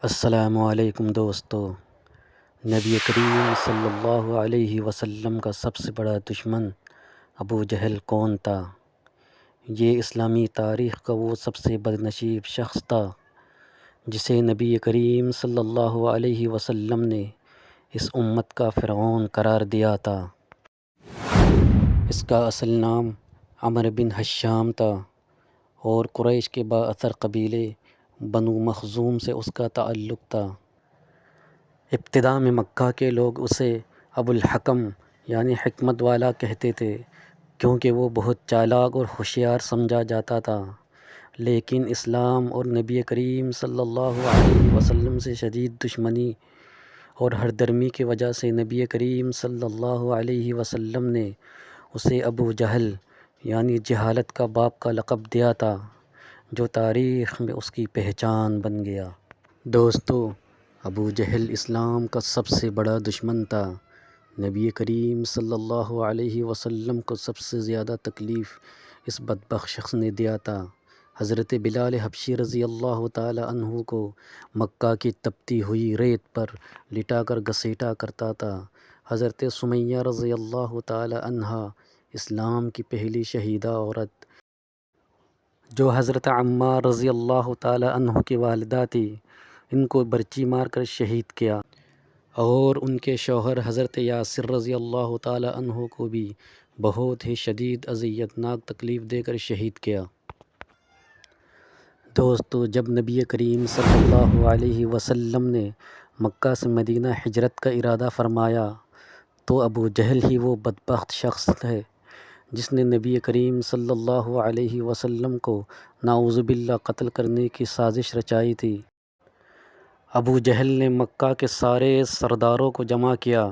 السلام علیکم دوستو۔ نبی کریم صلی اللہ علیہ وسلم کا سب سے بڑا دشمن ابو جہل کون تھا؟ یہ اسلامی تاریخ کا وہ سب سے بدنصیب شخص تھا جسے نبی کریم صلی اللہ علیہ وسلم نے اس امت کا فرعون قرار دیا تھا۔ اس کا اصل نام عمرو بن ہشام تھا اور قریش کے با اثر قبیلے بنو مخزوم سے اس کا تعلق تھا۔ ابتدا میں مکہ کے لوگ اسے ابو الحکم یعنی حکمت والا کہتے تھے، کیونکہ وہ بہت چالاک اور ہوشیار سمجھا جاتا تھا، لیکن اسلام اور نبی کریم صلی اللہ علیہ وسلم سے شدید دشمنی اور ہردرمی کی وجہ سے نبی کریم صلی اللہ علیہ وسلم نے اسے ابو جہل یعنی جہالت کا باپ کا لقب دیا تھا، جو تاریخ میں اس کی پہچان بن گیا۔ دوستو، ابو جہل اسلام کا سب سے بڑا دشمن تھا۔ نبی کریم صلی اللہ علیہ وسلم کو سب سے زیادہ تکلیف اس بدبخت شخص نے دیا تھا۔ حضرت بلال حبشی رضی اللہ تعالی عنہ کو مکہ کی تپتی ہوئی ریت پر لٹا کر گھسیٹا کرتا تھا۔ حضرت سمیہ رضی اللہ تعالی عنہا اسلام کی پہلی شہیدہ عورت، جو حضرت عمار رضی اللہ تعالی عنہ کی والدہ تھی، ان کو برچی مار کر شہید کیا، اور ان کے شوہر حضرت یاسر رضی اللہ تعالی عنہ کو بھی بہت ہی شدید اذیت ناک تکلیف دے کر شہید کیا۔ دوستو، جب نبی کریم صلی اللہ علیہ وسلم نے مکہ سے مدینہ ہجرت کا ارادہ فرمایا تو ابو جہل ہی وہ بدبخت شخص ہے جس نے نبی کریم صلی اللہ علیہ وسلم کو نعوذ باللہ قتل کرنے کی سازش رچائی تھی۔ ابو جہل نے مکہ کے سارے سرداروں کو جمع کیا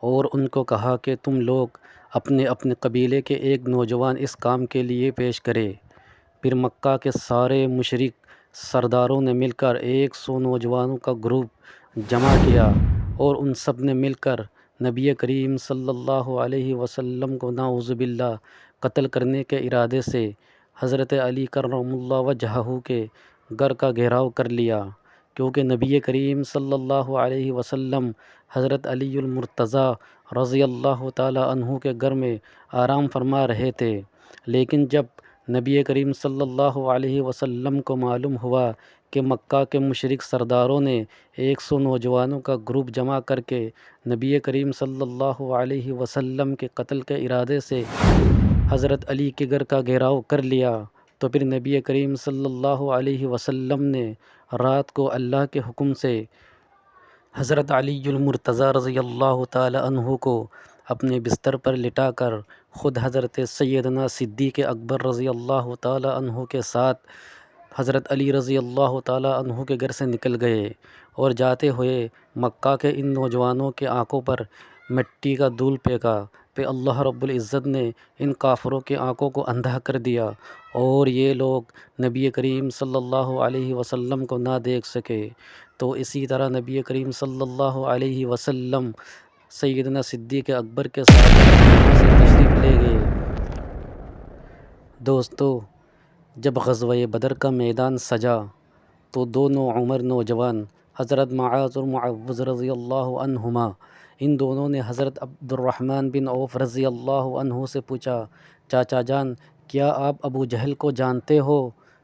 اور ان کو کہا کہ تم لوگ اپنے اپنے قبیلے کے ایک نوجوان اس کام کے لیے پیش کرے۔ پھر مکہ کے سارے مشرک سرداروں نے مل کر 100 نوجوانوں کا گروپ جمع کیا اور ان سب نے مل کر نبی کریم صلی اللہ علیہ وسلم کو نعوذ باللہ قتل کرنے کے ارادے سے حضرت علی کرم اللہ وجہہ کے گھر کا گھیراؤ کر لیا، کیونکہ نبی کریم صلی اللہ علیہ وسلم حضرت علی المرتضیٰ رضی اللہ تعالی عنہ کے گھر میں آرام فرما رہے تھے۔ لیکن جب نبی کریم صلی اللہ علیہ وسلم کو معلوم ہوا کہ مکہ کے مشرک سرداروں نے 100 نوجوانوں کا گروپ جمع کر کے نبی کریم صلی اللہ علیہ وسلم کے قتل کے ارادے سے حضرت علی کے گھر کا گھیراؤ کر لیا، تو پھر نبی کریم صلی اللہ علیہ وسلم نے رات کو اللہ کے حکم سے حضرت علی المرتضیٰ رضی اللہ تعالی عنہ کو اپنے بستر پر لٹا کر خود حضرت سیدنا صدیق اکبر رضی اللہ تعالی عنہ کے ساتھ حضرت علی رضی اللہ تعالی عنہ کے گھر سے نکل گئے، اور جاتے ہوئے مکہ کے ان نوجوانوں کے آنکھوں پر مٹی کا دھول پھینکا۔ پھر اللہ رب العزت نے ان کافروں کی آنکھوں کو اندھا کر دیا اور یہ لوگ نبی کریم صلی اللہ علیہ وسلم کو نہ دیکھ سکے۔ تو اسی طرح نبی کریم صلی اللہ علیہ وسلم سیدنا صدیق اکبر کے ساتھ سے تشریف لے گئے۔ دوستو، جب غزوہ بدر کا میدان سجا تو دو نوعمر نوجوان حضرت معاذ اور معوذ رضی اللہ عنہما، ان دونوں نے حضرت عبد الرحمن بن عوف رضی اللہ عنہ سے پوچھا، چاچا جان، کیا آپ ابو جہل کو جانتے ہو؟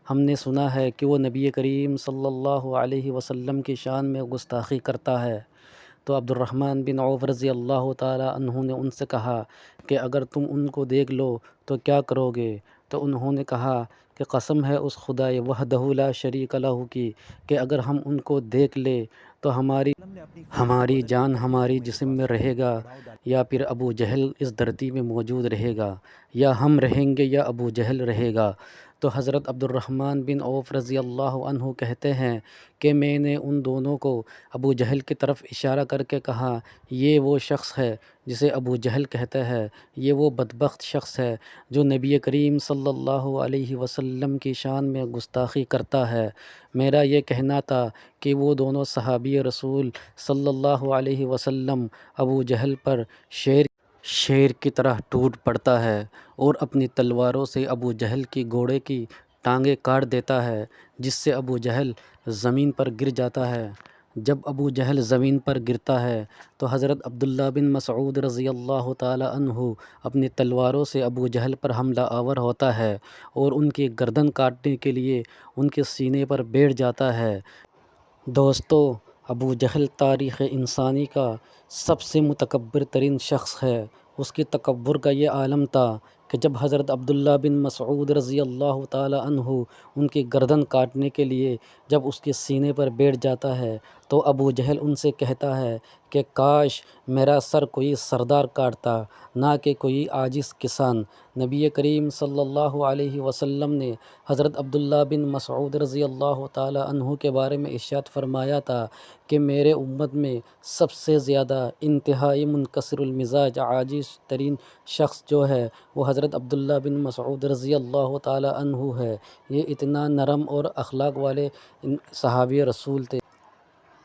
ہم نے سنا ہے کہ وہ نبی کریم صلی اللہ علیہ وسلم کی شان میں گستاخی کرتا ہے۔ تو عبد الرحمن بن عوف رضی اللہ تعالی عنہ نے ان سے کہا کہ اگر تم ان کو دیکھ لو تو کیا کرو گے؟ تو انہوں نے کہا کہ قسم ہے اس خدائے وحدہ لا شریک لہ کی کہ اگر ہم ان کو دیکھ لیں تو ہماری جان ہماری جسم میں رہے گا، یا پھر ابو جہل اس دھرتی میں موجود رہے گا، یا ہم رہیں گے یا ابو جہل رہے گا۔ تو حضرت عبد الرحمن بن عوف رضی اللہ عنہ کہتے ہیں کہ میں نے ان دونوں کو ابو جہل کی طرف اشارہ کر کے کہا، یہ وہ شخص ہے جسے ابو جہل کہتا ہے، یہ وہ بدبخت شخص ہے جو نبی کریم صلی اللہ علیہ وسلم کی شان میں گستاخی کرتا ہے۔ میرا یہ کہنا تھا کہ وہ دونوں صحابی رسول صلی اللہ علیہ وسلم ابو جہل پر شیر کی طرح ٹوٹ پڑتا ہے اور اپنی تلواروں سے ابو جہل کی گھوڑے کی ٹانگیں کاٹ دیتا ہے، جس سے ابو جہل زمین پر گر جاتا ہے۔ جب ابو جہل زمین پر گرتا ہے تو حضرت عبداللہ بن مسعود رضی اللہ تعالی عنہ اپنی تلواروں سے ابو جہل پر حملہ آور ہوتا ہے اور ان کی گردن کاٹنے کے لیے ان کے سینے پر بیٹھ جاتا ہے۔ دوستو، ابو جہل تاریخ انسانی کا سب سے متکبر ترین شخص ہے۔ اس کے تکبر کا یہ عالم تھا کہ جب حضرت عبداللہ بن مسعود رضی اللہ تعالی عنہ ان کی گردن کاٹنے کے لیے جب اس کے سینے پر بیٹھ جاتا ہے تو ابو جہل ان سے کہتا ہے کہ کاش میرا سر کوئی سردار کاٹتا، نہ کہ کوئی عاجز کسان۔ نبی کریم صلی اللہ علیہ وسلم نے حضرت عبداللہ بن مسعود رضی اللہ تعالی عنہ کے بارے میں ارشاد فرمایا تھا کہ میرے امت میں سب سے زیادہ انتہائی منکسر المزاج عاجز ترین شخص جو ہے وہ حضرت عبداللہ بن مسعود رضی اللہ تعالی عنہ ہے۔ یہ اتنا نرم اور اخلاق والے صحابی رسول تھے۔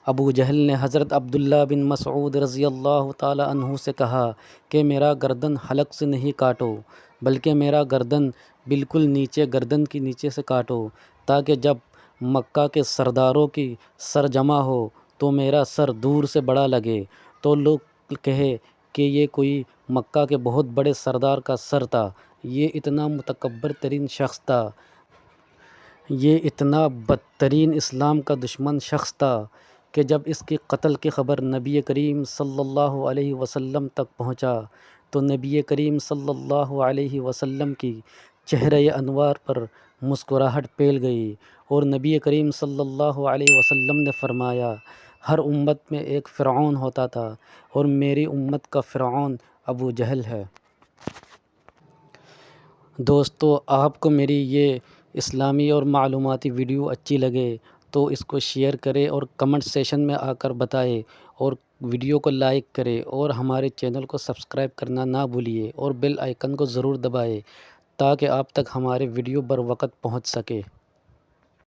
ابو جہل نے حضرت عبداللہ بن مسعود رضی اللہ تعالی عنہ سے کہا کہ میرا گردن حلق سے نہیں کاٹو، بلکہ میرا گردن بالکل نیچے، گردن کی نیچے سے کاٹو، تاکہ جب مکہ کے سرداروں کی سر جمع ہو تو میرا سر دور سے بڑا لگے، تو لوگ کہے کہ یہ کوئی مکہ کے بہت بڑے سردار کا سر تھا۔ یہ اتنا متکبر ترین شخص تھا، یہ اتنا بدترین اسلام کا دشمن شخص تھا کہ جب اس کے قتل کی خبر نبی کریم صلی اللہ علیہ وسلم تک پہنچا تو نبی کریم صلی اللہ علیہ وسلم کی چہرہ انوار پر مسکراہٹ پھیل گئی، اور نبی کریم صلی اللہ علیہ وسلم نے فرمایا، ہر امت میں ایک فرعون ہوتا تھا اور میری امت کا فرعون ابو جہل ہے۔ دوستو، آپ کو میری یہ اسلامی اور معلوماتی ویڈیو اچھی لگے تو اس کو شیئر کریں اور کمنٹ سیشن میں آ کر بتائیں، اور ویڈیو کو لائک کریں، اور ہمارے چینل کو سبسکرائب کرنا نہ بھولیے، اور بیل آئیکن کو ضرور دبائیں تاکہ آپ تک ہمارے ویڈیو بر وقت پہنچ سکے۔